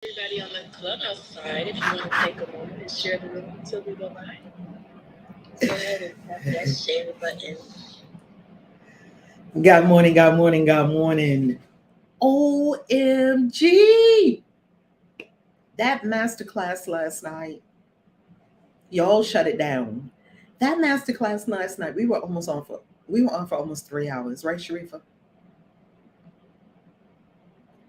Everybody on the clubhouse side, if you want to take a moment and share the room until we go live, go ahead and tap that share button. God morning, God morning, God morning. OMG. That masterclass last night, y'all shut it down. That masterclass last night, we were on for almost 3 hours, right, Sharifa?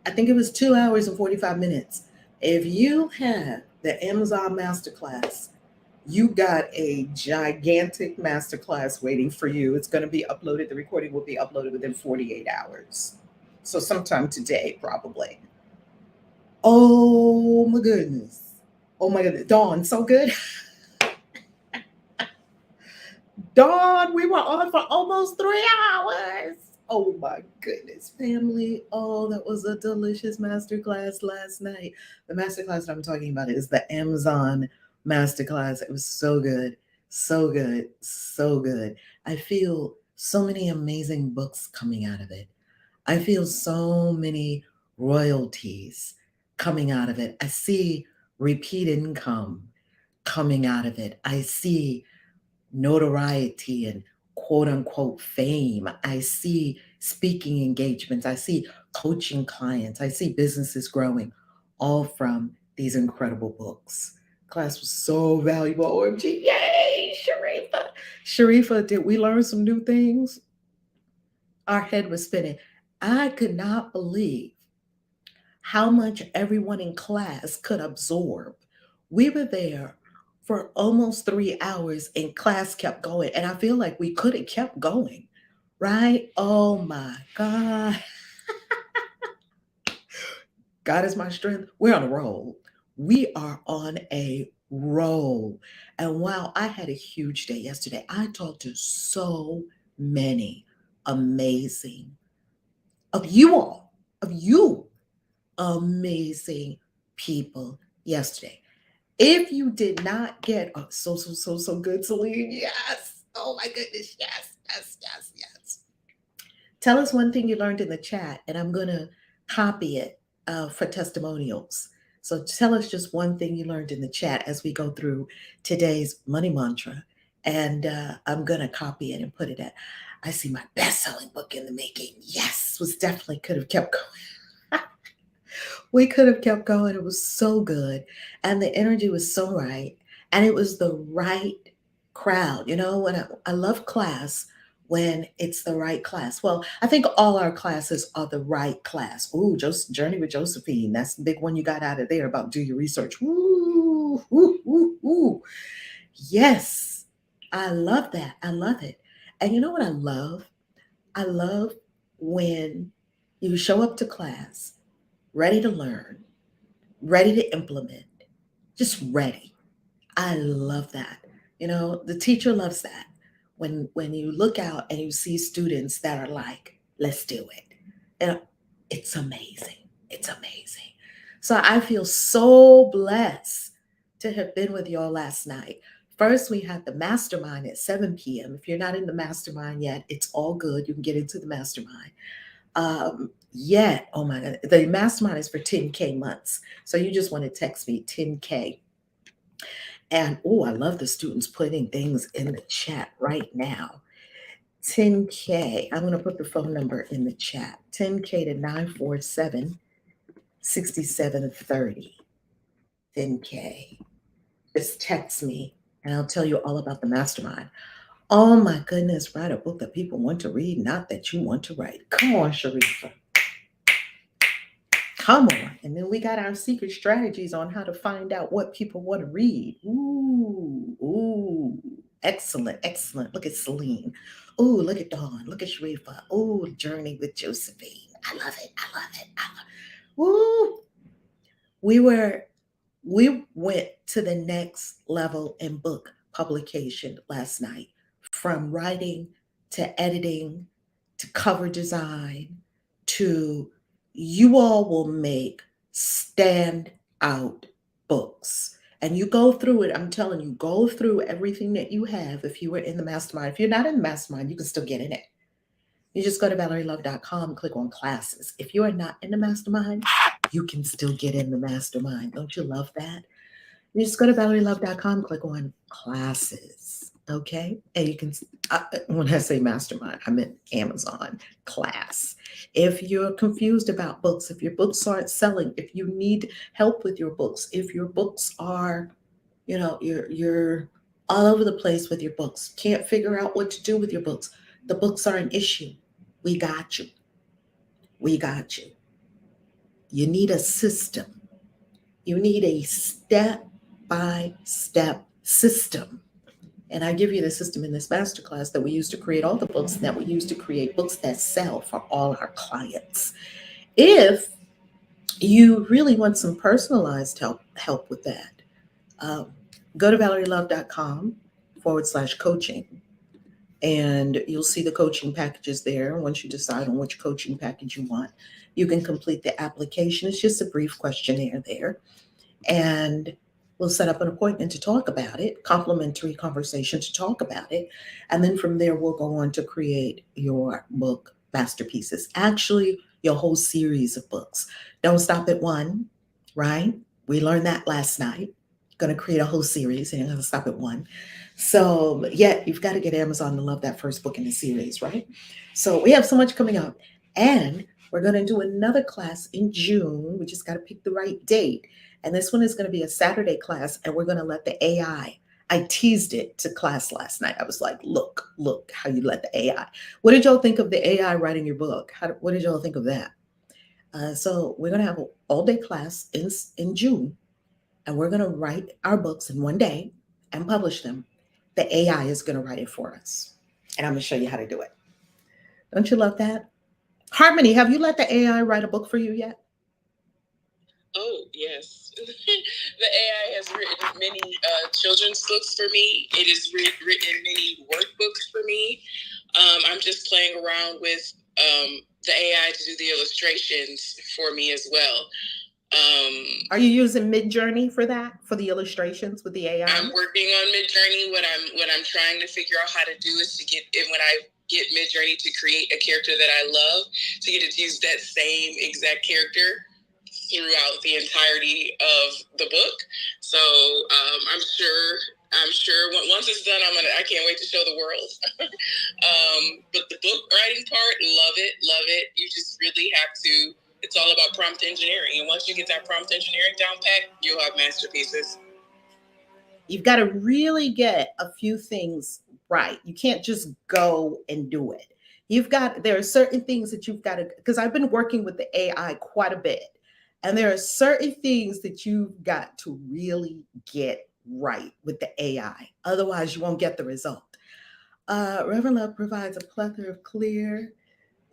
I think it was 2 hours and 45 minutes. If you have the Amazon masterclass, you got a gigantic masterclass waiting for you. It's going to be uploaded. The recording will be uploaded within 48 hours. So sometime today, probably. Oh my goodness. Oh my goodness. Dawn, so good. Dawn, we were on for almost 3 hours. Oh my goodness, family. Oh, that was a delicious masterclass last night. The masterclass that I'm talking about is the Amazon masterclass. It was so good. So good. So good. I feel so many amazing books coming out of it. I feel so many royalties coming out of it. I see repeat income coming out of it. I see notoriety and quote unquote fame. I see speaking engagements. I see coaching clients. I see businesses growing all from these incredible books. Class was so valuable. OMG. Yay, Sharifa. Sharifa, did we learn some new things? Our head was spinning. I could not believe how much everyone in class could absorb. We were there for almost 3 hours and class kept going. And I feel like we could have kept going, right? Oh my God. God is my strength. We're on a roll. We are on a roll. And wow, I had a huge day yesterday. I talked to so many amazing of you all, of you amazing people yesterday. If you did not get so good, Celine, yes. Oh my goodness, yes, yes, yes, yes. Tell us one thing you learned in the chat, and I'm gonna copy it for testimonials. So tell us just one thing you learned in the chat as we go through today's money mantra, and I'm gonna copy it and put it at. I see my best-selling book in the making. Yes, was definitely could have kept going. We could have kept going. It was so good. And the energy was so right. And it was the right crowd. You know, when I love class when it's the right class. Well, I think all our classes are the right class. Ooh, just Journey with Josephine. That's the big one you got out of there about do your research. Ooh, ooh, ooh, ooh. Yes, I love that. I love it. And you know what I love? I love when you show up to class ready to learn, ready to implement, just ready. I love that. You know, the teacher loves that. When you look out and you see students that are like, let's do it. And it's amazing. It's amazing. So I feel so blessed to have been with y'all last night. First, we had the mastermind at 7 p.m. If you're not in the mastermind yet, it's all good. You can get into the mastermind. Yet, oh my God, the mastermind is for 10K months. So you just want to text me 10K. And oh, I love the students putting things in the chat right now. 10K. I'm going to put the phone number in the chat. 10K to 947 6730. 10K. Just text me and I'll tell you all about the mastermind. Oh my goodness, write a book that people want to read, not that you want to write. Come on, Sharifa. Come on. And then we got our secret strategies on how to find out what people want to read. Ooh, ooh. Excellent, excellent. Look at Celine. Ooh, look at Dawn. Look at Sharifa. Ooh, Journey with Josephine. I love it. I love it. I love it. Woo. We went to the next level in book publication last night. From writing to editing to cover design to you all will make stand out books. And you go through it. I'm telling you, go through everything that you have if you were in the mastermind. If you're not in the mastermind, you can still get in it. You just go to ValerieLove.com, click on classes. If you are not in the mastermind, you can still get in the mastermind. Don't you love that? You just go to ValerieLove.com, click on classes, okay? And you can, when I say mastermind, I meant Amazon class. If you're confused about books, if your books aren't selling, if you need help with your books, if your books are, you're all over the place with your books, can't figure out what to do with your books, the books are an issue. We got you. We got you. You need a system. You need a step by step system. And I give you the system in this masterclass that we use to create all the books that we use to create books that sell for all our clients. If you really want some personalized help with that, go to ValerieLove.com/coaching. And you'll see the coaching packages there. Once you decide on which coaching package you want, you can complete the application. It's just a brief questionnaire there. And we'll set up an appointment to talk about it, complimentary conversation to talk about it. And then from there, we'll go on to create your book masterpieces. Actually, your whole series of books. Don't stop at one, right? We learned that last night. Going to create a whole series and you're going to stop at one. So, yeah, you've got to get Amazon to love that first book in the series, right? So we have so much coming up. And we're going to do another class in June. We just got to pick the right date. And this one is going to be a Saturday class, and we're going to let the AI. I teased it to class last night. I was like, look how you let the AI. What did y'all think of the AI writing your book? What did y'all think of that? So we're going to have an all-day class in June, and we're going to write our books in one day and publish them. The AI is going to write it for us, and I'm going to show you how to do it. Don't you love that? Harmony, have you let the AI write a book for you yet? Oh, yes. The AI has written many children's books for me. It has written many workbooks for me. I'm just playing around with the AI to do the illustrations for me as well. Are you using Midjourney for that, for the illustrations with the AI? I'm working on Midjourney. What I'm trying to figure out how to do is to get, and when I get Midjourney to create a character that I love, to get it to use that same exact character throughout the entirety of the book. So I'm sure once it's done, I can't wait to show the world. But the book writing part, love it. You just really have to. It's all about prompt engineering, and once you get that prompt engineering down pat, you'll have masterpieces. You've got to really get a few things right. You can't just go and do it. There are certain things that you've got to, because I've been working with the AI quite a bit. And there are certain things that you've got to really get right with the AI. Otherwise, you won't get the result. Reverend Love provides a plethora of clear.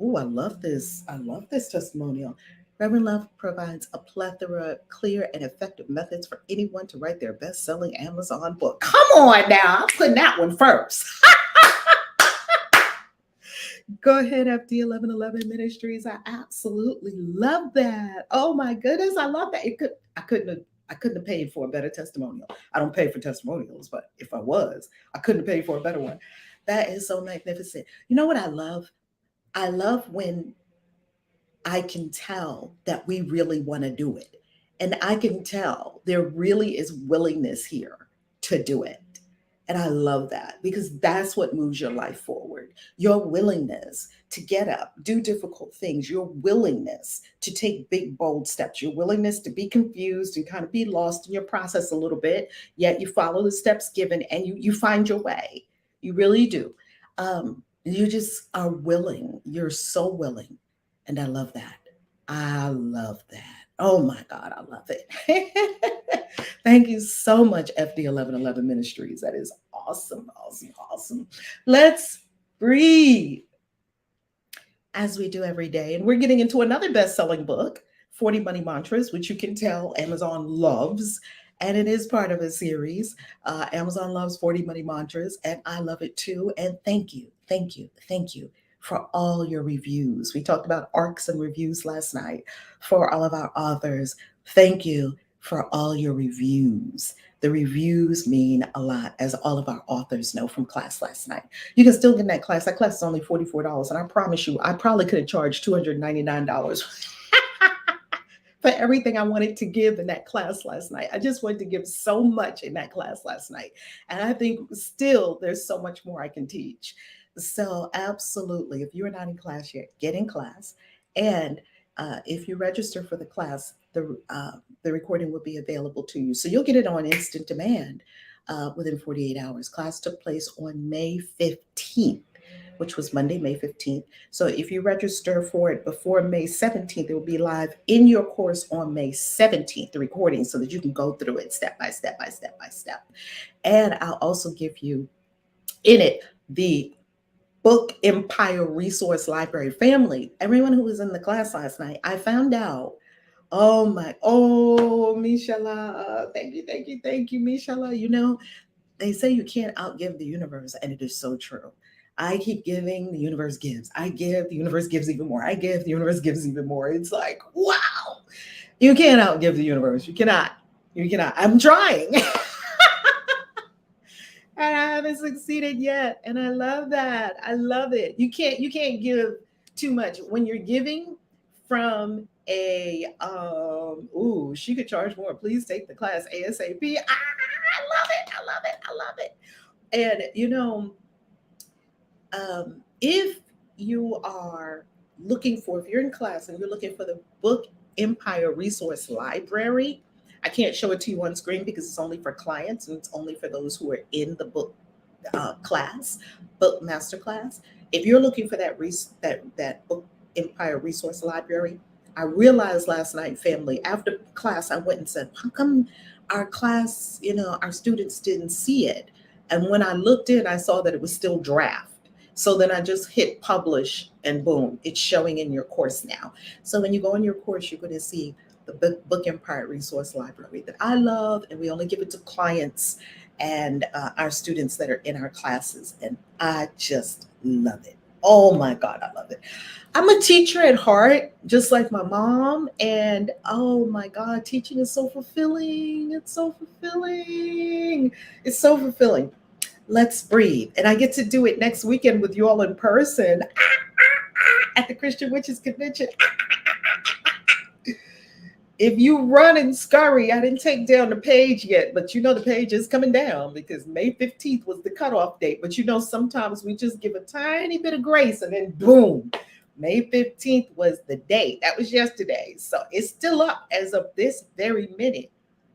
Oh, I love this. I love this testimonial. Reverend Love provides a plethora of clear and effective methods for anyone to write their best-selling Amazon book. Come on now. I'm putting that one first. Go ahead, FD1111 Ministries. I absolutely love that. Oh my goodness, I love that. I couldn't have paid for a better testimonial. I don't pay for testimonials, but if I was, I couldn't have paid for a better one. That is so magnificent. You know what I love? I love when I can tell that we really want to do it. And I can tell there really is willingness here to do it. And I love that because that's what moves your life forward. Your willingness to get up, do difficult things, your willingness to take big, bold steps, your willingness to be confused and kind of be lost in your process a little bit, yet you follow the steps given and you find your way. You really do. You just are willing. You're so willing. And I love that. I love that. Oh my God, I love it. Thank you so much, FD1111 Ministries. That is awesome, awesome, awesome. Let's breathe as we do every day. And we're getting into another best-selling book, 40 Money Mantras, which you can tell Amazon loves. And it is part of a series. Amazon loves 40 Money Mantras, and I love it too. And thank you for all your reviews. We talked about ARCs and reviews last night for all of our authors. Thank you for all your reviews. The reviews mean a lot, as all of our authors know from class last night. You can still get in that class. That class is only $44. And I promise you, I probably could have charged $299 for everything I wanted to give in that class last night. I just wanted to give so much in that class last night. And I think still there's so much more I can teach. So, absolutely, if you're not in class yet, get in class. And if you register for the class, the recording will be available to you. So, you'll get it on instant demand within 48 hours. Class took place on May 15th, which was Monday, May 15th. So if you register for it before May 17th, it will be live in your course on May 17th, the recording, so that you can go through it step by step by step by step. And I'll also give you in it the Book Empire Resource Library family. Everyone who was in the class last night, I found out. Oh, Mishala, thank you, Mishala. You know, they say you can't outgive the universe, and it is so true. I keep giving, the universe gives. I give, the universe gives even more. I give, the universe gives even more. It's like, wow, you can't outgive the universe. You cannot. You cannot. I'm trying. And I haven't succeeded yet. And I love that. I love it. You can't give too much when you're giving from a ooh, she could charge more. Please take the class ASAP. I love it. I love it. I love it. And if you are if you're in class and you're looking for the Book Empire Resource Library, I can't show it to you on screen because it's only for clients and it's only for those who are in the book class, book master class. If you're looking for that Book Empire Resource Library, I realized last night, family, after class, I went and said, "How come our class, our students didn't see it?" And when I looked in, I saw that it was still draft. So then I just hit publish and boom, it's showing in your course now. So when you go in your course, you're going to see the Book Empire Resource Library that I love, and we only give it to clients and our students that are in our classes. And I just love it. Oh my God, I love it. I'm a teacher at heart, just like my mom. And oh my God, teaching is so fulfilling. It's so fulfilling. It's so fulfilling. Let's breathe. And I get to do it next weekend with you all in person at the Christian Witches Convention. If you run and scurry, I didn't take down the page yet, but the page is coming down because May 15th was the cutoff date. But sometimes we just give a tiny bit of grace and then boom, May 15th was the date. That was yesterday. So it's still up as of this very minute.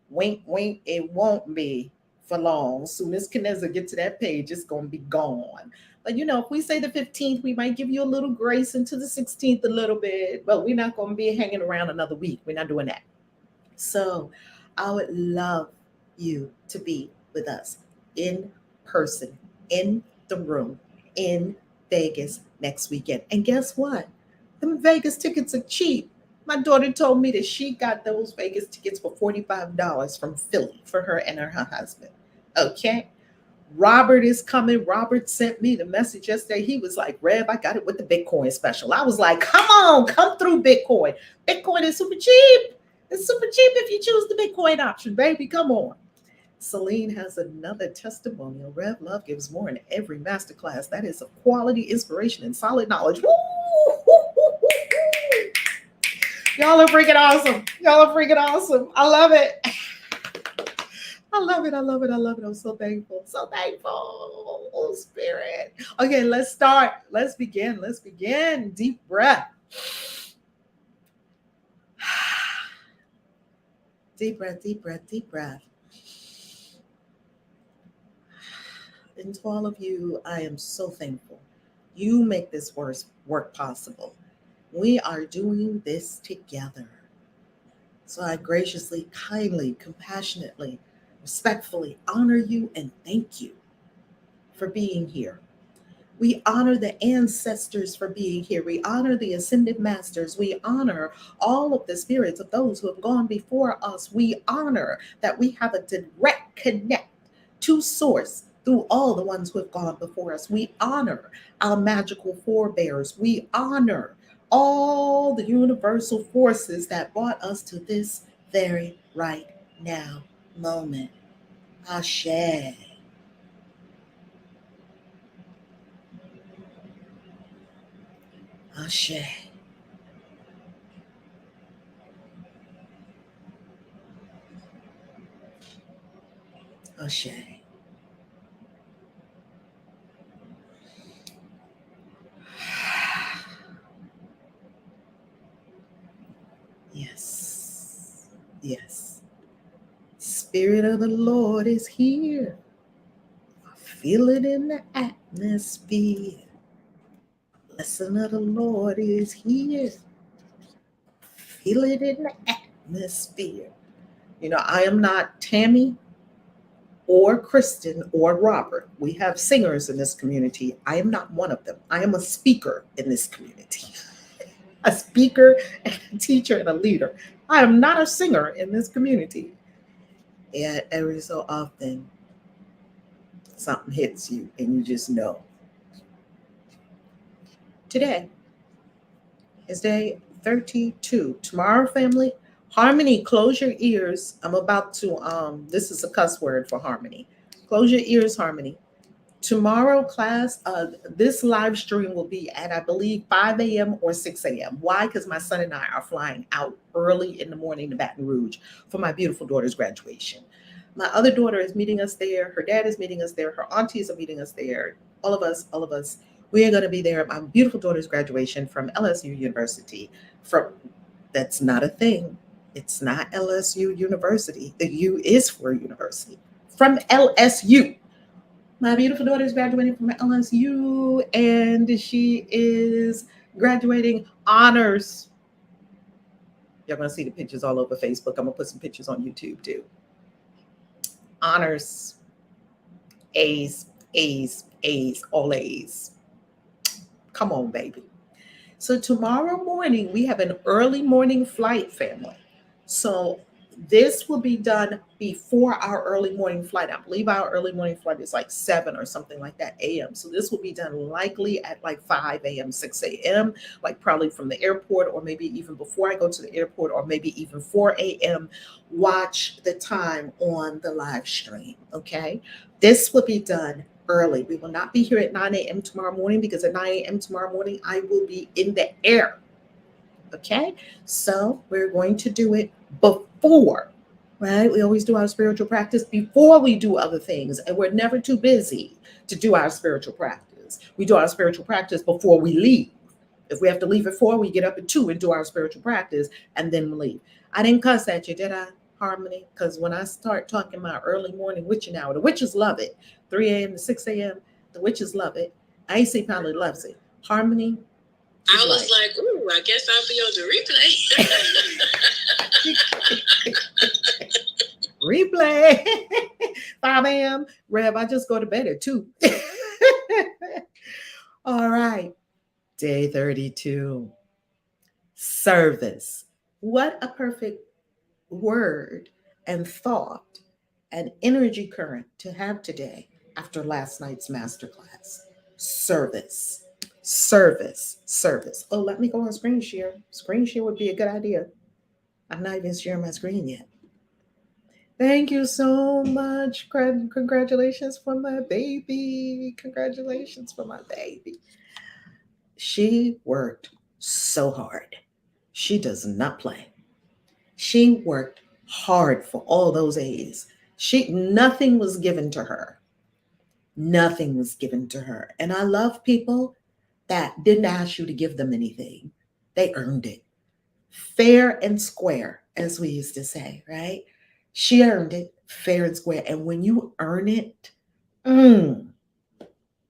Wink, wink, it won't be for long. Soon as Kineza gets to that page, it's going to be gone. But if we say the 15th, we might give you a little grace into the 16th a little bit, but we're not going to be hanging around another week. We're not doing that. So I would love you to be with us in person, in the room, in Vegas next weekend. And guess what? Them Vegas tickets are cheap. My daughter told me that she got those Vegas tickets for $45 from Philly for her and her husband. Okay. Robert is coming. Robert sent me the message yesterday. He was like, "Rev, I got it with the Bitcoin special." I was like, "Come on, come through Bitcoin. Bitcoin is super cheap. It's super cheap if you choose the Bitcoin option, baby. Come on." Celine has another testimonial. Rev Love gives more in every masterclass. That is of quality, inspiration, and solid knowledge. Woo! Y'all are freaking awesome. Y'all are freaking awesome. I love it. I love it. I love it. I love it. I'm so thankful. So thankful. Oh, Spirit. Okay, let's start. Let's begin. Let's begin. Deep breath. Deep breath, deep breath, deep breath. And to all of you, I am so thankful. You make this work possible. We are doing this together. So I graciously, kindly, compassionately, respectfully honor you and thank you for being here. We honor the ancestors for being here. We honor the ascended masters. We honor all of the spirits of those who have gone before us. We honor that we have a direct connect to source through all the ones who have gone before us. We honor our magical forebears. We honor all the universal forces that brought us to this very right now moment. Ashe. Ashe. Ashay. Yes. Yes. Spirit of the Lord is here. I feel it in the atmosphere. Blessing of the Lord is here. Feel it in the atmosphere. You know, I am not Tammy or Kristen or Robert. We have singers in this community. I am not one of them. I am a speaker in this community, a speaker and a teacher and a leader. I am not a singer in this community. And every so often, something hits you and you just know. Today is day 32. Tomorrow, family, Harmony, close your ears. I'm about to, this is a cuss word for Harmony. Close your ears, Harmony. Tomorrow, class, this live stream will be at, I believe, 5 a.m. or 6 a.m. Why? Because my son and I are flying out early in the morning to Baton Rouge for my beautiful daughter's graduation. My other daughter is meeting us there. Her dad is meeting us there. Her aunties are meeting us there. All of us, we are going to be there at my beautiful daughter's graduation from LSU University. From That's not a thing. It's not LSU University. The U is for university. From LSU. My beautiful daughter is graduating from LSU and she is graduating honors. You're going to see the pictures all over Facebook. I'm going to put some pictures on YouTube too. Honors, A's, A's, A's, all A's. Come on, baby. So tomorrow morning, we have an early morning flight, family. So this will be done before our early morning flight. I believe our early morning flight is like 7 or something like that a.m. So this will be done likely at like 5 a.m., 6 a.m., like probably from the airport, or maybe even before I go to the airport, or maybe even 4 a.m. Watch the time on the live stream. Okay. This will be done early. We will not be here at 9 a.m. tomorrow morning because at 9 a.m. tomorrow morning, I will be in the air. Okay. So we're going to do it before, right? We always do our spiritual practice before we do other things, and we're never too busy to do our spiritual practice. We do our spiritual practice before we leave. If we have to leave at 4, we get up at 2 and do our spiritual practice and then leave. I didn't cuss at you, did I, Harmony? Because when I start talking my early morning witching hour, the witches love it. 3 a.m. to 6 a.m., the witches love it. AC probably loves it. Harmony, I was like, ooh, I guess I'll be on the replay. Replay. 5 a.m. Rev, I just go to bed at 2. All right. Day 32. Service. What a perfect word and thought and energy current to have today after last night's masterclass. Service. Service. Service. Oh, let me go on screen share. Screen share would be a good idea. I'm not even sharing my screen yet. Thank you so much. Congratulations for my baby. Congratulations for my baby. She worked so hard. She does not play. She worked hard for all those A's. Nothing was given to her. Nothing was given to her. And I love people that didn't ask you to give them anything. They earned it. Fair and square, as we used to say, right? She earned it fair and square. And when you earn it, mm,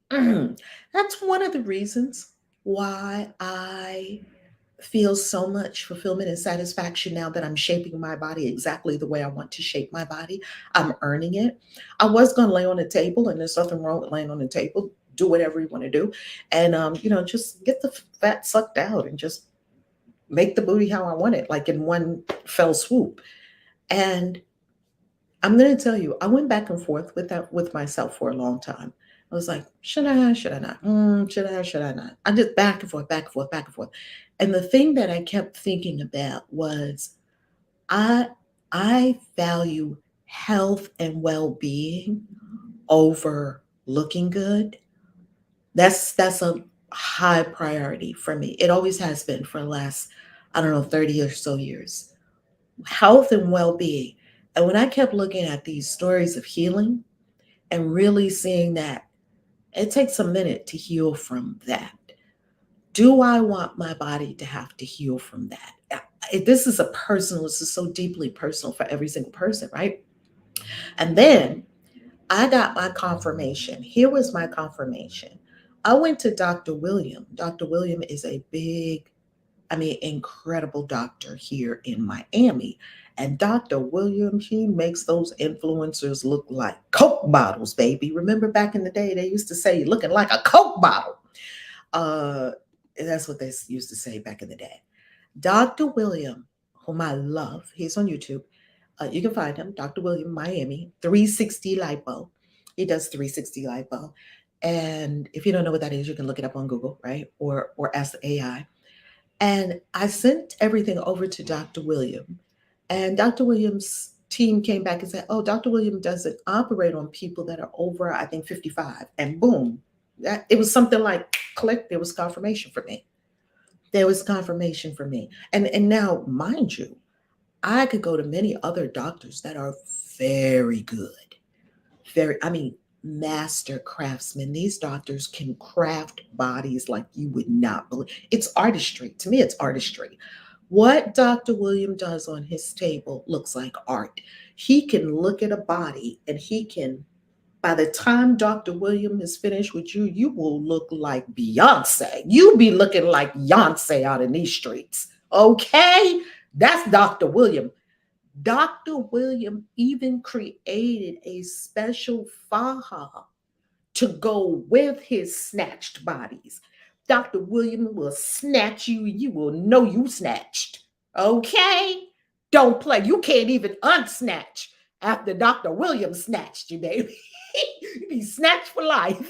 that's one of the reasons why I feel so much fulfillment and satisfaction now that I'm shaping my body exactly the way I want to shape my body. I'm earning it. I was going to lay on the table, and there's nothing wrong with laying on the table. Do whatever you want to do. And, just get the fat sucked out and just make the booty how I want it, like in one fell swoop. And I'm going to tell you, I went back and forth with that with myself for a long time. I was like, should I? Should I not? Should I? Should I not? I just back and forth, back and forth, back and forth. And the thing that I kept thinking about was, I I value health and well-being over looking good. That's a high priority for me. It always has been for the last, I don't know, 30 or so years. Health and well-being. And when I kept looking at these stories of healing and really seeing that it takes a minute to heal from that. Do I want my body to have to heal from that? This is a personal, this is so deeply personal for every single person, right? And then I got my confirmation. Here was my confirmation. I went to Dr. William. Dr. William is a big, incredible doctor here in Miami. And Dr. William, he makes those influencers look like Coke bottles, baby. Remember back in the day, they used to say, looking like a Coke bottle. Uh, that's what they used to say back in the day. Dr. William, whom I love, he's on YouTube. You can find him, Dr. William Miami, 360 lipo. He does 360 lipo. And if you don't know what that is, you can look it up on Google, right? Or ask the AI. And I sent everything over to Dr. William. And Dr. Williams' team came back and said, oh, Dr. William doesn't operate on people that are over, I think, 55. And boom, it was something like click, there was confirmation for me. There was confirmation for me. And now, mind you, I could go to many other doctors that are very good. Master craftsmen. These doctors can craft bodies like you would not believe. It's artistry. To me, it's artistry. What Dr. William does on his table looks like art. He can look at a body and he can, by the time Dr. William is finished with you, you will look like Beyonce. You'll be looking like Beyonce out in these streets. Okay? That's Dr. William. Dr. William even created a special faja to go with his snatched bodies. Dr. William will snatch you, you will know you snatched. Okay? Don't play. You can't even unsnatch after Dr. William snatched you, baby. You be snatched for life.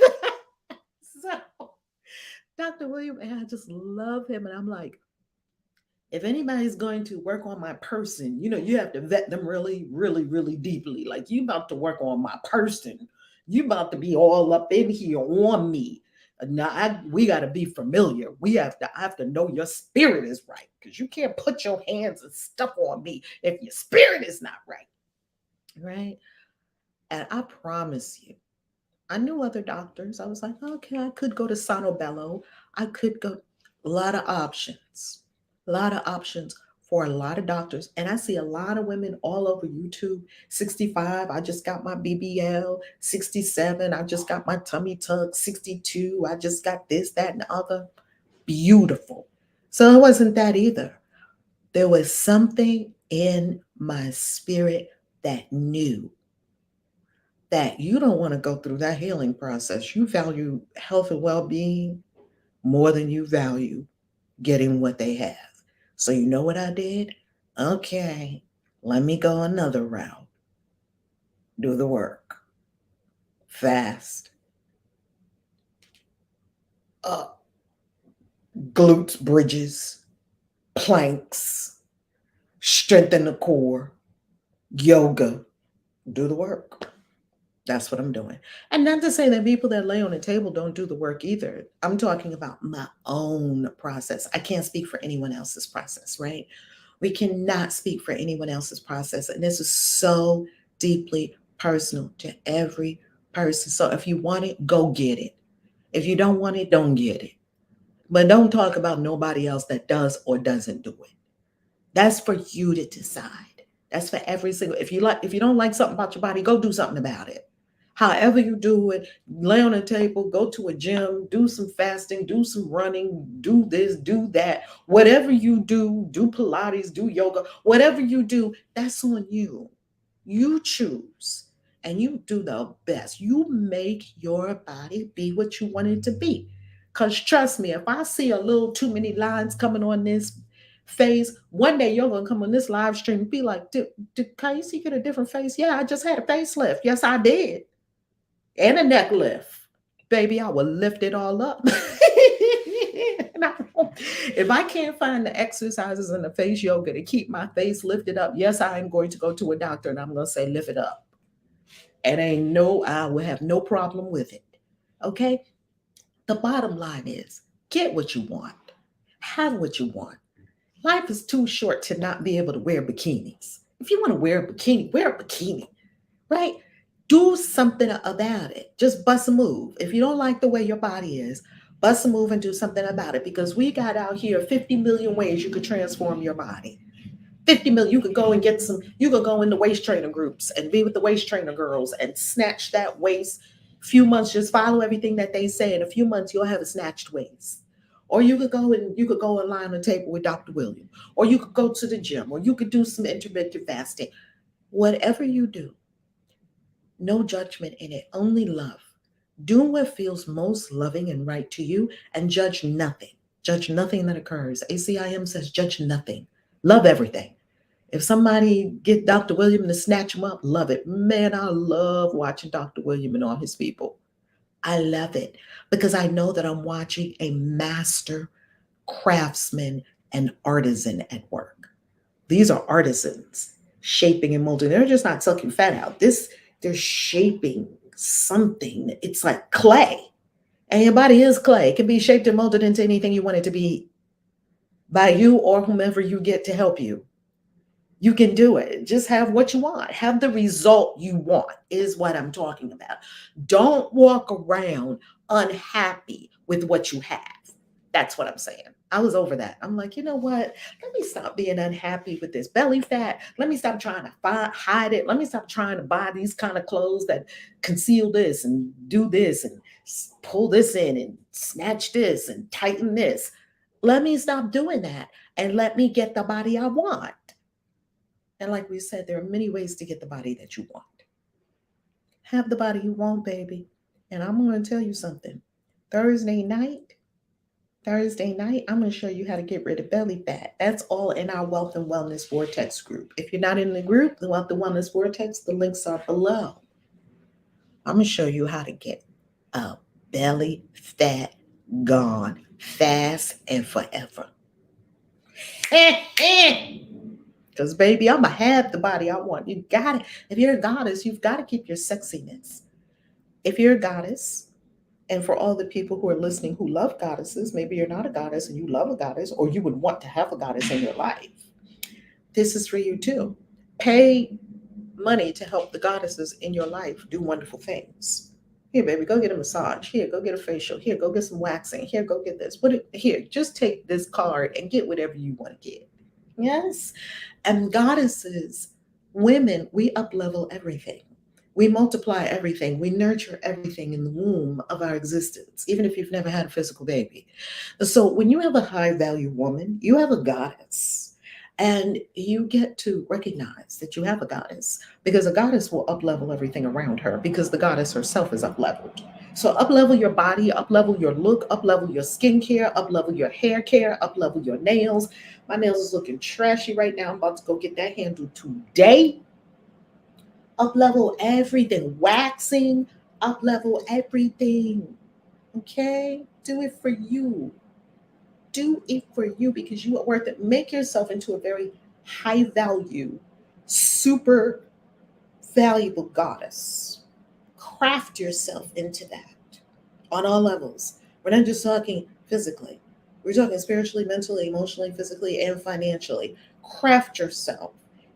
So, Dr. William, and I just love him. And I'm like, if anybody's going to work on my person, you have to vet them really, really, really deeply. Like, you about to work on my person. You about to be all up in here on me. Now, we got to be familiar. I have to know your spirit is right, because you can't put your hands and stuff on me if your spirit is not right. Right? And I promise you, I knew other doctors. I was like, okay, I could go to Sonobello. I could go, a lot of options, a lot of options for a lot of doctors. And I see a lot of women all over YouTube. 65, I just got my BBL. 67, I just got my tummy tuck. 62, I just got this, that, and the other. Beautiful. So it wasn't that either. There was something in my spirit that knew that you don't want to go through that healing process. You value health and well being more than you value getting what they have. So, you know what I did? Okay, let me go another route. Do the work. Fast. Up. Glutes, bridges, planks, strengthen the core, yoga. Do the work. That's what I'm doing. And not to say that people that lay on the table don't do the work either. I'm talking about my own process. I can't speak for anyone else's process, right? We cannot speak for anyone else's process. And this is so deeply personal to every person. So if you want it, go get it. If you don't want it, don't get it. But don't talk about nobody else that does or doesn't do it. That's for you to decide. That's for every single. If you don't like something about your body, go do something about it. However you do it, lay on a table, go to a gym, do some fasting, do some running, do this, do that. Whatever you do Pilates, do yoga, whatever you do, that's on you. You choose and you do the best. You make your body be what you want it to be. Because trust me, if I see a little too many lines coming on this face, one day you're going to come on this live stream and be like, did KAISI get a different face? Yeah, I just had a facelift. Yes, I did. And a neck lift. Baby, I will lift it all up. If I can't find the exercises and the face yoga to keep my face lifted up, yes, I am going to go to a doctor and I'm going to say, lift it up. And I will have no problem with it. Okay? The bottom line is get what you want, have what you want. Life is too short to not be able to wear bikinis. If you want to wear a bikini, wear a bikini, right? Do something about it. Just bust a move. If you don't like the way your body is, bust a move and do something about it, because we got out here 50 million ways you could transform your body. 50 million. You could go and get some, you could go in the waist trainer groups and be with the waist trainer girls and snatch that waist. Few months, just follow everything that they say. In a few months, you'll have a snatched waist. Or you could go and lie on a table with Dr. William. Or you could go to the gym, or you could do some intermittent fasting. Whatever you do, no judgment in it, only love. Do what feels most loving and right to you, and judge nothing. Judge nothing that occurs. ACIM says judge nothing. Love everything. If somebody get Dr. William to snatch him up, love it. Man, I love watching Dr. William and all his people. I love it because I know that I'm watching a master craftsman and artisan at work. These are artisans shaping and molding. They're just not sucking fat out. They're shaping something. It's like clay. And your body is clay. It can be shaped and molded into anything you want it to be by you or whomever you get to help you. You can do it. Just have what you want. Have the result you want, is what I'm talking about. Don't walk around unhappy with what you have. That's what I'm saying. I was over that. I'm like, you know what? Let me stop being unhappy with this belly fat. Let me stop trying to hide it. Let me stop trying to buy these kind of clothes that conceal this and do this and pull this in and snatch this and tighten this. Let me stop doing that and let me get the body I want. And like we said, there are many ways to get the body that you want. Have the body you want, baby. And I'm going to tell you something. Thursday night, I'm going to show you how to get rid of belly fat. That's all in our Wealth and Wellness Vortex group. If you're not in the group, the Wealth and Wellness Vortex, the links are below. I'm going to show you how to get a belly fat gone fast and forever. Because, baby, I'm going to have the body I want. You got it. If you're a goddess, you've got to keep your sexiness. If you're a goddess, and for all the people who are listening who love goddesses, maybe you're not a goddess and you love a goddess, or you would want to have a goddess in your life, this is for you too. Pay money to help the goddesses in your life do wonderful things. Here, baby, go get a massage. Here, go get a facial. Here, go get some waxing. Here, go get this. Here, just take this card and get whatever you want to get. Yes. And goddesses, women, we up-level everything. We multiply everything. We nurture everything in the womb of our existence, even if you've never had a physical baby. So when you have a high-value woman, you have a goddess. And you get to recognize that you have a goddess, because a goddess will up-level everything around her, because the goddess herself is up-leveled. So up-level your body, up-level your look, up-level your skincare, up-level your hair care, up-level your nails. My nails is looking trashy right now. I'm about to go get that handled today. Up-level everything. Waxing, up-level everything. Okay? Do it for you. Do it for you, because you are worth it. Make yourself into a very high value, super valuable goddess. Craft yourself into that on all levels. We're not just talking physically, we're talking spiritually, mentally, emotionally, physically, and financially. Craft yourself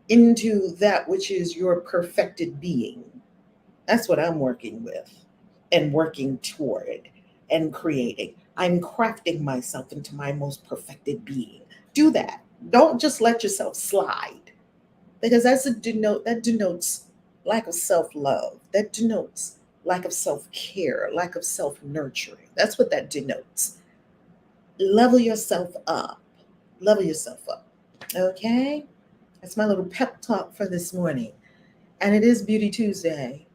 into that which is your perfected being. That's what I'm working with and working toward and creating. I'm crafting myself into my most perfected being. Do that. Don't just let yourself slide, because that denotes lack of self-love. That denotes lack of self-care, lack of self-nurturing. That's what that denotes. Level yourself up. Level yourself up. Okay? That's my little pep talk for this morning. And it is Beauty Tuesday.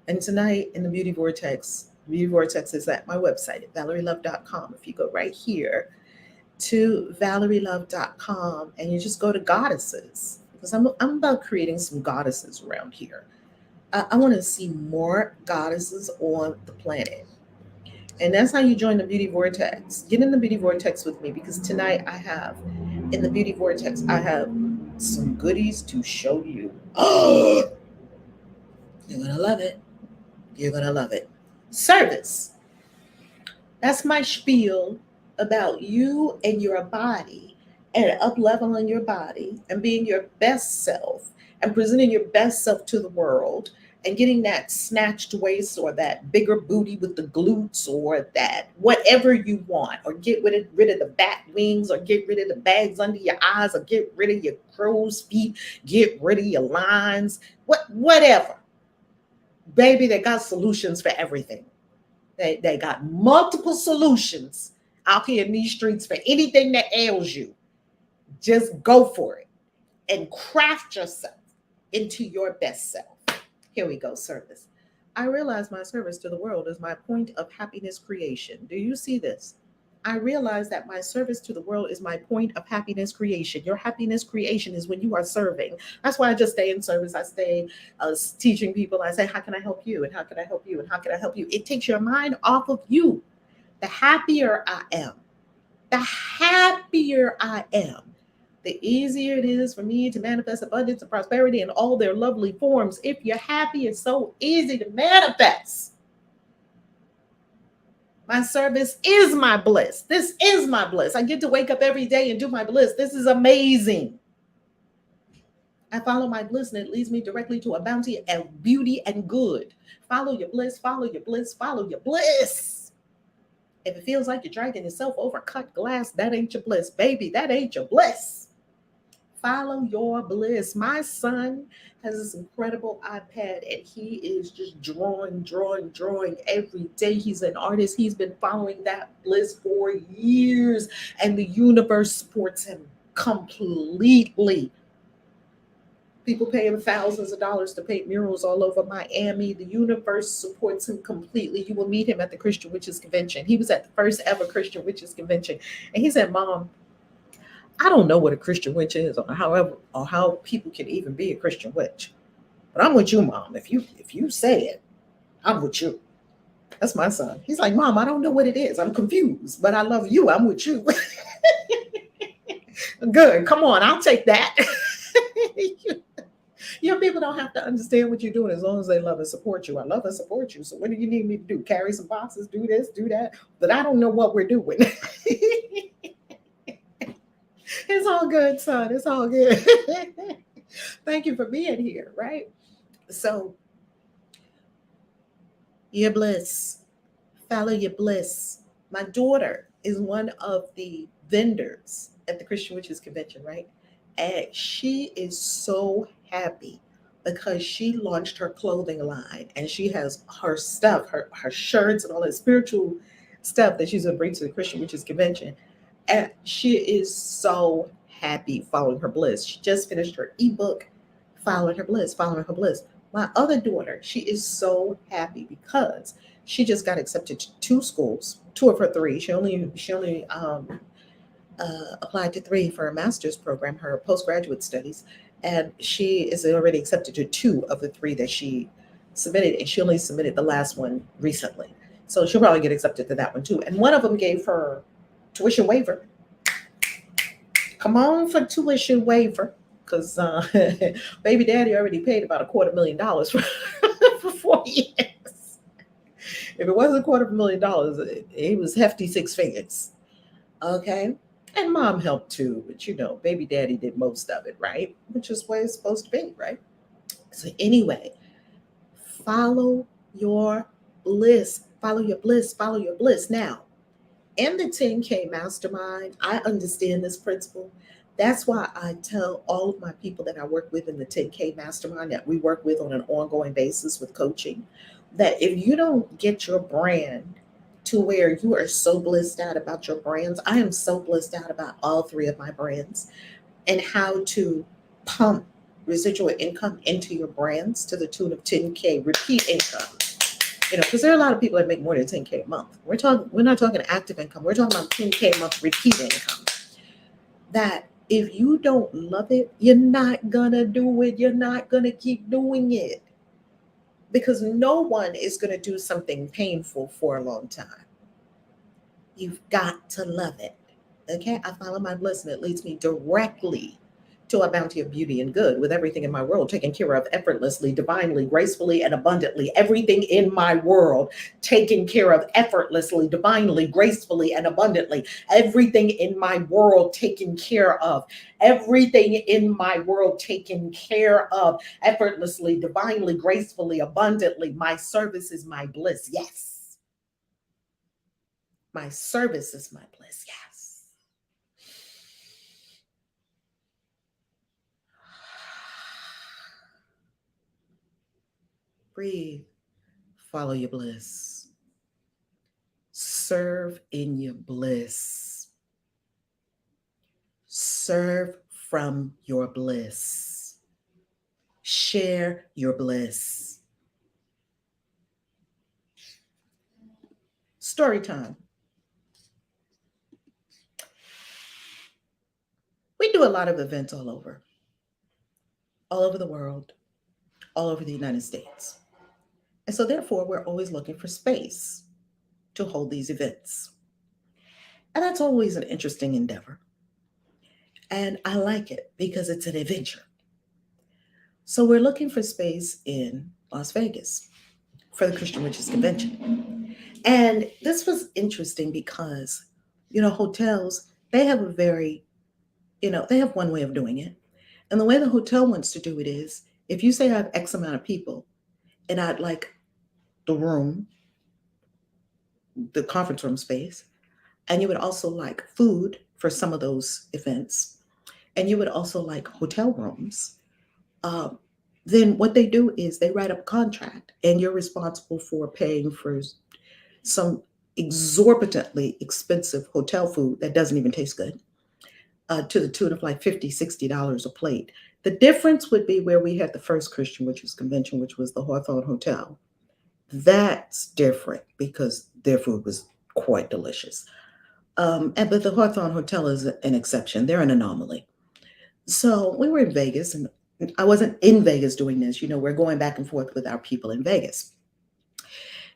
And tonight in the Beauty Vortex is at my website at valerielove.com. If you go right here to valerielove.com and you just go to goddesses, because I'm about creating some goddesses around here. I want to see more goddesses on the planet. And that's how you join the Beauty Vortex. Get in the Beauty Vortex with me, because tonight in the Beauty Vortex, I have some goodies to show you. Oh, you're going to love it. You're going to love it. Service. That's my spiel about you and your body, and up leveling your body and being your best self and presenting your best self to the world and getting that snatched waist or that bigger booty with the glutes or that whatever you want, or get rid of the bat wings, or get rid of the bags under your eyes, or get rid of your crow's feet, get rid of your lines, whatever. Baby, they got solutions for everything. They got multiple solutions out here in these streets for anything that ails you. Just go for it and craft yourself into your best self. Here we go, service. I realize my service to the world is my point of happiness creation. Do you see this? I realize that my service to the world is my point of happiness creation. Your happiness creation is when you are serving. That's why I just stay in service. I stay teaching people. I say, how can I help you? And how can I help you? And how can I help you? It takes your mind off of you. The happier I am, the happier I am, the easier it is for me to manifest abundance and prosperity in all their lovely forms. If you're happy, it's so easy to manifest. My service is my bliss. This is my bliss. I get to wake up every day and do my bliss. This is amazing. I follow my bliss and it leads me directly to a bounty and beauty and good. Follow your bliss, follow your bliss, follow your bliss. If it feels like you're dragging yourself over cut glass, that ain't your bliss, baby. That ain't your bliss. Follow your bliss. My son has this incredible iPad and he is just drawing every day. He's an artist. He's been following that bliss for years and the universe supports him completely. People pay him thousands of dollars to paint murals all over Miami. The universe supports him completely. You will meet him at the Christian Witches Convention. He was at the first ever Christian Witches Convention. And he said, Mom, I don't know what a Christian witch is or how people can even be a Christian witch. But I'm with you, Mom. If you say it, I'm with you. That's my son. He's like, Mom, I don't know what it is. I'm confused, but I love you. I'm with you. Good. Come on, I'll take that. Your people don't have to understand what you're doing as long as they love and support you. I love and support you. So what do you need me to do? Carry some boxes, do this, do that. But I don't know what we're doing. It's all good, son. It's all good. Thank you for being here, right? So, your bliss. Follow your bliss. My daughter is one of the vendors at the Christian Witches Convention, right? And she is so happy because she launched her clothing line and she has her stuff, her shirts and all that spiritual stuff that she's going to bring to the Christian Witches Convention. And she is so happy following her bliss. She just finished her ebook, following her bliss, following her bliss. My other daughter, she is so happy because she just got accepted to 2 schools, 2 of her 3. She only applied to 3 for a master's program, her postgraduate studies, and she is already accepted to 2 of the 3 that she submitted, and she only submitted the last one recently. So she'll probably get accepted to that one too. And one of them gave her tuition waiver. Come on for tuition waiver, because baby daddy already paid about $250,000 for 4 years. If it wasn't $250,000, it was hefty 6 figures. Okay. And mom helped too, but baby daddy did most of it, right? Which is what it's supposed to be, right? So anyway, follow your bliss. Follow your bliss. Follow your bliss. Now, in the 10K mastermind, I understand this principle. That's why I tell all of my people that I work with in the 10K mastermind, that we work with on an ongoing basis with coaching, that if you don't get your brand to where you are so blissed out about your brands, I am so blissed out about all 3 of my brands and how to pump residual income into your brands to the tune of 10K repeat income. Because there are a lot of people that make more than 10K a month. We're not talking active income. We're talking about 10K a month repeat income. That if you don't love it, you're not gonna do it. You're not gonna keep doing it. Because no one is gonna do something painful for a long time. You've got to love it. Okay? I follow my bliss and it leads me directly to a bounty of beauty and good, with everything in my world taken care of effortlessly, divinely, gracefully, and abundantly. Everything in my world taken care of effortlessly, divinely, gracefully, and abundantly. Everything in my world taken care of. Everything in my world taken care of effortlessly, divinely, gracefully, abundantly. My service is my bliss. Yes. My service is my bliss. Yes. Breathe. Follow your bliss. Serve in your bliss. Serve from your bliss. Share your bliss. Story time. We do a lot of events all over the world, all over the United States. And so, therefore, we're always looking for space to hold these events. And that's always an interesting endeavor. And I like it because it's an adventure. So, we're looking for space in Las Vegas for the Christian Witches Convention. And this was interesting because, hotels, they have a very, they have one way of doing it. And the way the hotel wants to do it is if you say I have X amount of people and I'd like the room, the conference room space, and you would also like food for some of those events, and you would also like hotel rooms, um, then what they do is they write up a contract and you're responsible for paying for some exorbitantly expensive hotel food that doesn't even taste good, to the tune of like $50, $60 a plate. The difference would be where we had the first Christian Witches Convention, which was the Hawthorne Hotel. That's different because their food was quite delicious. But the Hawthorne Hotel is an exception. They're an anomaly. So we were in Vegas, and I wasn't in Vegas doing this. We're going back and forth with our people in Vegas.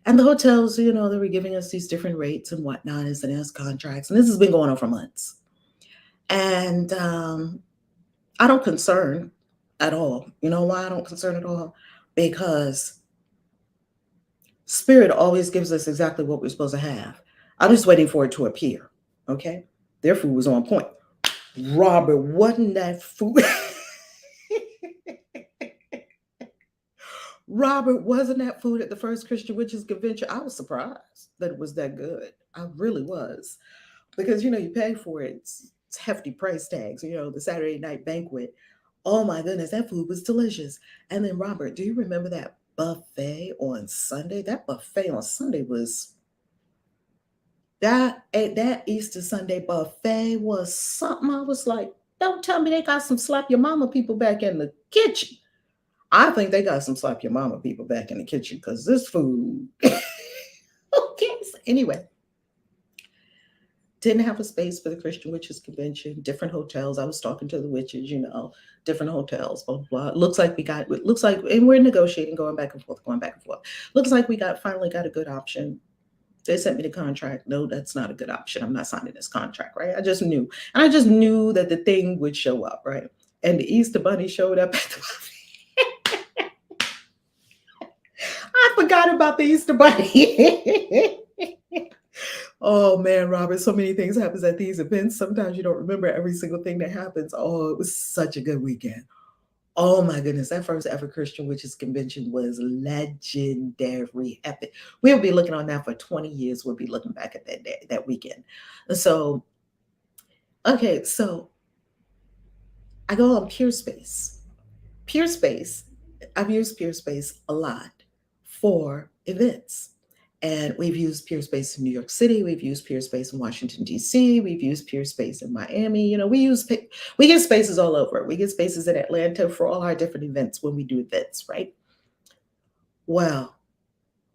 And the hotels, they were giving us these different rates and whatnot as an S contracts. And this has been going on for months. And I don't concern at all. You know why I don't concern at all? Because Spirit always gives us exactly what we're supposed to have. I'm just waiting for it to appear. Okay? Their food was on point. Robert, wasn't that food? Robert, wasn't that food at the first Christian Witches Convention? I was surprised that it was that good. I really was. Because, you pay for it. It's hefty price tags, the Saturday night banquet. Oh my goodness, that food was delicious. And then, Robert, do you remember that buffet on Sunday? That buffet on Sunday was that Easter Sunday buffet was something. I was like, don't tell me they got some slap your mama people back in the kitchen. I think they got some slap your mama people back in the kitchen because this food. Okay. So anyway, didn't have a space for the Christian Witches Convention, different hotels. I was talking to the witches, different hotels, blah, blah, blah. Looks like, and we're negotiating, going back and forth, going back and forth. Looks like we finally got a good option. They sent me the contract. No, that's not a good option. I'm not signing this contract, right? I just knew. And I just knew that the thing would show up, right? And the Easter Bunny showed up at the I forgot about the Easter Bunny. Oh man, Robert, so many things happens at these events. Sometimes you don't remember every single thing that happens. Oh, it was such a good weekend. Oh my goodness, that first ever Christian Witches Convention was legendary, epic. We'll be looking on that for 20 years. We'll be looking back at that day, that weekend. So, okay, so I go on PureSpace. PureSpace, I've used PureSpace a lot for events. And we've used PureSpace in New York City. We've used PureSpace in Washington, D.C. We've used PureSpace in Miami. We get spaces all over. We get spaces in Atlanta for all our different events when we do events, right? Well,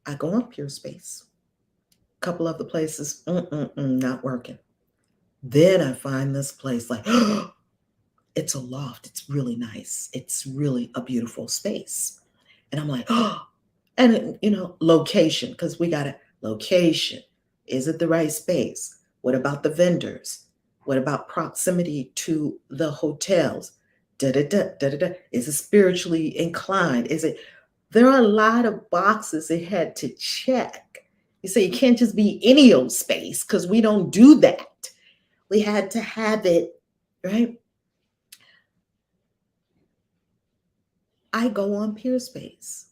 I go on PureSpace. A couple of the places, not working. Then I find this place like, it's a loft. It's really nice. It's really a beautiful space. And I'm like, and location, because we got a location. Is it the right space? What about the vendors? What about proximity to the hotels? Da da da da da da. Is it spiritually inclined? Is it? There are a lot of boxes it had to check. You say you can't just be any old space because we don't do that. We had to have it, right? I go on Peerspace.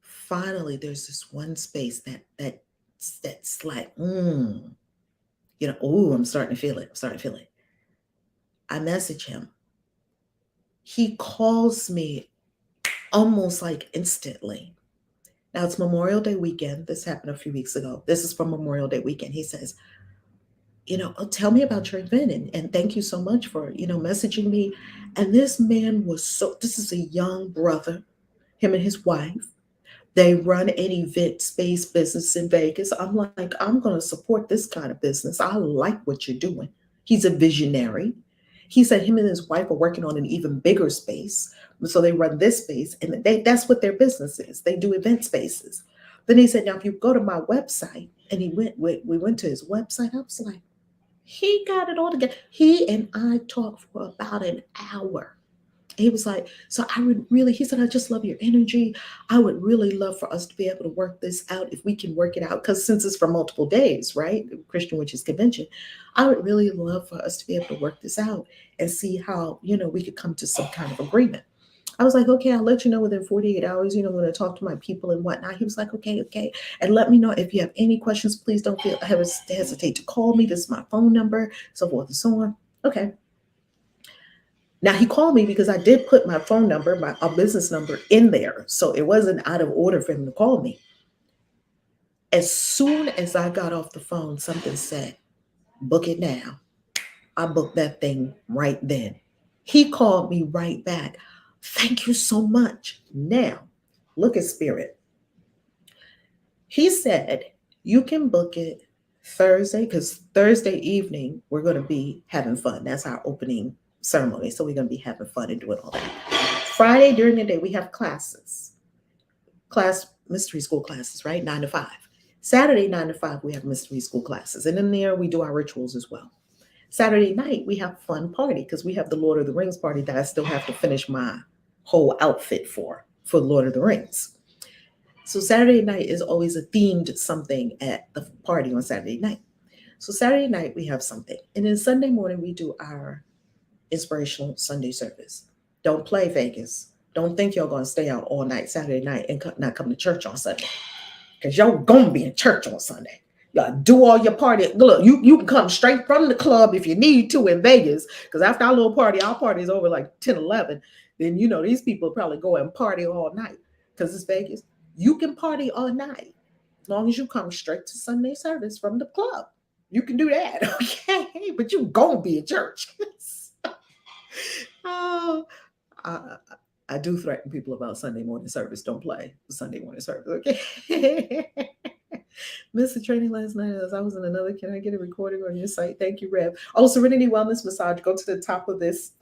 Finally, there's this one space that's like, oh, I'm starting to feel it. I'm starting to feel it. I message him. He calls me almost like instantly. Now it's Memorial Day weekend. This happened a few weeks ago. This is from Memorial Day weekend. He says, oh, tell me about your event and thank you so much for, messaging me. And this man was this is a young brother, him and his wife. They run an event space business in Vegas. I'm like, I'm going to support this kind of business. I like what you're doing. He's a visionary. He said him and his wife are working on an even bigger space. So they run this space and that's what their business is. They do event spaces. Then he said, now if you go to my website, and we went to his website. I was like, he got it all together. He and I talked for about an hour. He was like, so I would really, he said, I just love your energy. I would really love for us to be able to work this out if we can work it out. Because since it's for multiple days, right? Christian Witches Convention, I would really love for us to be able to work this out and see how, we could come to some kind of agreement. I was like, okay, I'll let you know within 48 hours, when I talk to my people and whatnot. He was like, okay, okay. And let me know if you have any questions, please don't hesitate to call me. This is my phone number, so forth and so on. Okay. Now he called me because I did put my phone number, my business number in there. So it wasn't out of order for him to call me. As soon as I got off the phone, something said, book it now. I booked that thing right then. He called me right back. Thank you so much. Now, look at Spirit. He said, you can book it Thursday, because Thursday evening, we're going to be having fun. That's our opening ceremony. So we're going to be having fun and doing all that. Friday during the day, we have mystery school classes, right? 9 to 5. Saturday, 9 to 5, we have mystery school classes. And in there, we do our rituals as well. Saturday night, we have fun party because we have the Lord of the Rings party that I still have to finish my whole outfit for Lord of the Rings. So Saturday night is always a themed something at the party on Saturday night. So Saturday night, we have something. And then Sunday morning, we do our inspirational Sunday service. Don't play Vegas. Don't think you're going to stay out all night Saturday night and not come to church on Sunday. Because you're going to be in church on Sunday. Y'all do all your party. Look, you can come straight from the club if you need to in Vegas. Because after our party is over like 10, 11. Then, these people probably go and party all night because it's Vegas. You can party all night as long as you come straight to Sunday service from the club. You can do that, okay? But you going to be in church. Oh, I do threaten people about Sunday morning service. Don't play Sunday morning service, okay? Missed the training last night as I was in another. Can I get a recording on your site? Thank you, Rev. Oh, Serenity Wellness Massage. Go to the top of this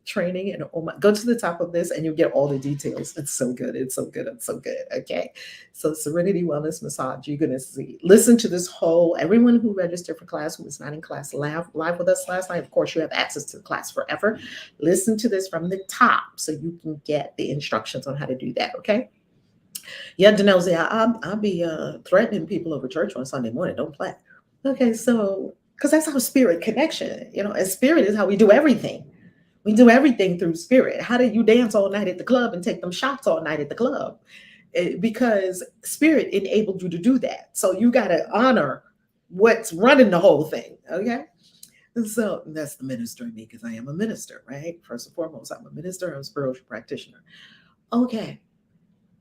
training and go to the top of this and you'll get all the details. It's so good. It's so good. It's so good. Okay. So Serenity Wellness Massage, you're going to listen to this everyone who registered for class, who was not in class live with us last night. Of course, you have access to the class forever. Listen to this from the top so you can get the instructions on how to do that. Okay. Yeah, Danelle, I'll be threatening people over church on Sunday morning. Don't play. Okay, so because that's our spirit connection, and spirit is how we do everything. We do everything through spirit. How do you dance all night at the club and take them shots all night at the club? Because spirit enabled you to do that. So you got to honor what's running the whole thing. Okay. So that's the minister in me because I am a minister, right? First and foremost, I'm a minister. I'm a spiritual practitioner. Okay.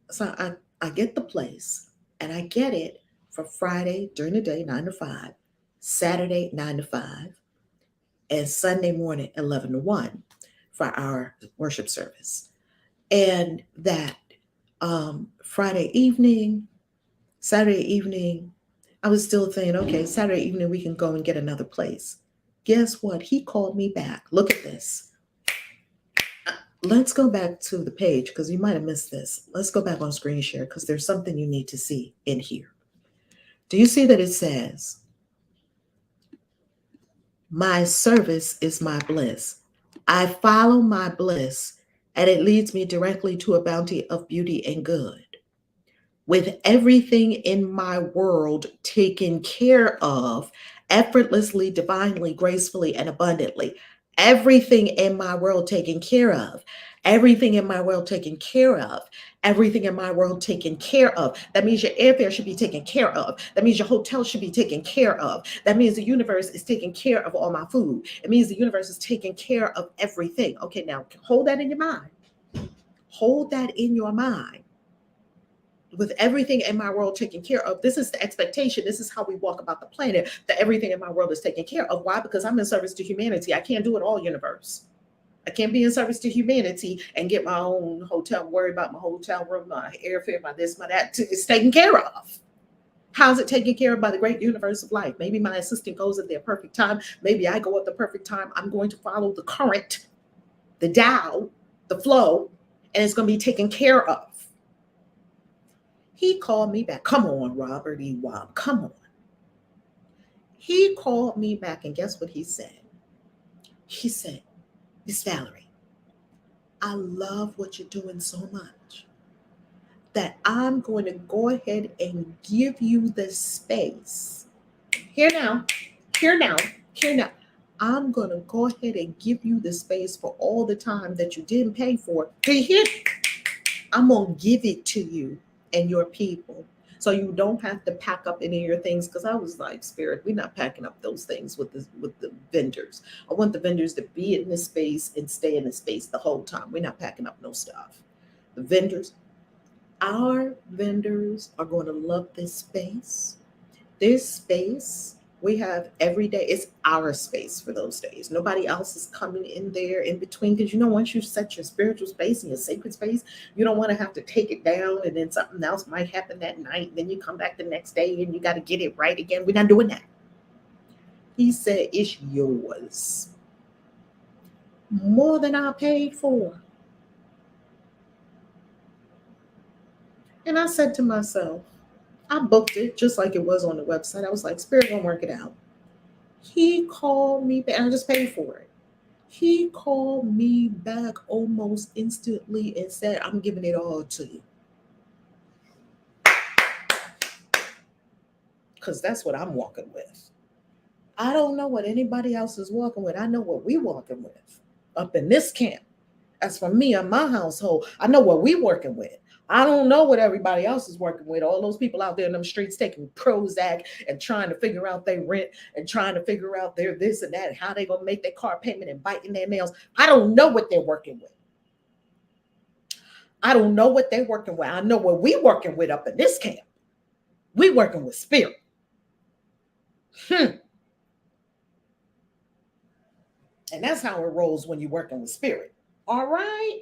So I get the place and I get it for Friday during the day, 9 to 5, Saturday, 9 to 5, and Sunday morning, 11 to 1 for our worship service. And that Friday evening, Saturday evening, I was still thinking, okay, Saturday evening, we can go and get another place. Guess what? He called me back. Look at this. Let's go back to the page because you might have missed this. Let's go back on screen share because there's something you need to see in here. Do you see that it says, my service is my bliss? I follow my bliss, and it leads me directly to a bounty of beauty and good. With everything in my world taken care of effortlessly, divinely, gracefully, and abundantly. Everything in my world taken care of. Everything in my world taken care of. Everything in my world taken care of. That means your airfare should be taken care of. That means your hotel should be taken care of. That means the universe is taking care of all my food. It means the universe is taking care of everything. Okay, now hold that in your mind. Hold that in your mind. With everything in my world taken care of, this is the expectation. This is how we walk about the planet, that everything in my world is taken care of. Why? Because I'm in service to humanity. I can't do it all, universe. I can't be in service to humanity and get my own hotel, worry about my hotel room, my airfare, my this, my that. It's taken care of. How's it taken care of? By the great universe of life? Maybe my assistant goes at their perfect time. Maybe I go at the perfect time. I'm going to follow the current, the Tao, the flow, and it's going to be taken care of. He called me back. Come on, Robert E. Wobb. Come on. He called me back, and guess what he said? He said, Miss Valerie, I love what you're doing so much that I'm going to go ahead and give you the space. Here now, here now, here now. I'm going to go ahead and give you the space for all the time that you didn't pay for. Here, I'm going to give it to you and your people. So you don't have to pack up any of your things. Because I was like, Spirit, we're not packing up those things with the vendors. I want the vendors to be in this space and stay in the space the whole time. We're not packing up no stuff. The vendors, our vendors are going to love this space. This space we have every day is our space for those days. Nobody else is coming in there in between, because once you set your spiritual space and your sacred space, you don't want to have to take it down and then something else might happen that night. Then you come back the next day and you got to get it right again. We're not doing that. He said, it's yours. More than I paid for. And I said to myself, I booked it just like it was on the website. I was like, Spirit gonna work it out. He called me back. I just paid for it. He called me back almost instantly and said, I'm giving it all to you. Because that's what I'm walking with. I don't know what anybody else is walking with. I know what we're walking with up in this camp. As for me and my household, I know what we're working with. I don't know what everybody else is working with. All those people out there in them streets taking Prozac and trying to figure out their rent and trying to figure out their this and that, and how they going to make their car payment and biting their nails. I don't know what they're working with. I don't know what they're working with. I know what we're working with up in this camp. We're working with spirit. And that's how it rolls when you're working with spirit. All right.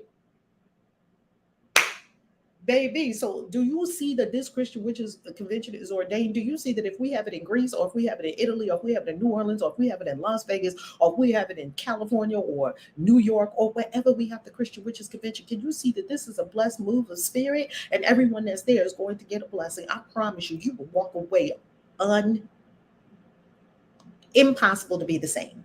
Baby, so do you see that this Christian Witches Convention is ordained? Do you see that if we have it in Greece, or if we have it in Italy, or if we have it in New Orleans, or if we have it in Las Vegas, or if we have it in California or New York, or wherever we have the Christian Witches Convention, can you see that this is a blessed move of spirit, and everyone that's there is going to get a blessing? I promise you, you will walk away impossible to be the same.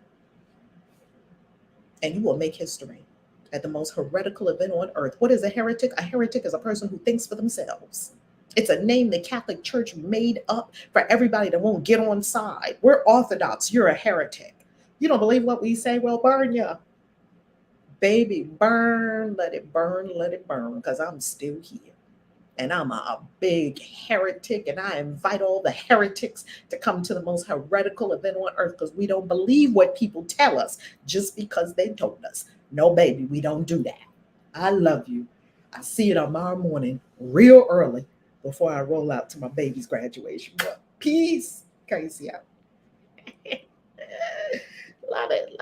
And you will make history at the most heretical event on earth. What is a heretic? A heretic is a person who thinks for themselves. It's a name the Catholic Church made up for everybody that won't get on side. We're Orthodox. You're a heretic. You don't believe what we say? Well, burn ya. Baby, burn, let it burn, because I'm still here. And I'm a big heretic, and I invite all the heretics to come to the most heretical event on earth, because we don't believe what people tell us just because they told us. No, baby, we don't do that. I love you. I see you tomorrow morning real early before I roll out to my baby's graduation. Peace. KAISI out. Love it. Love it.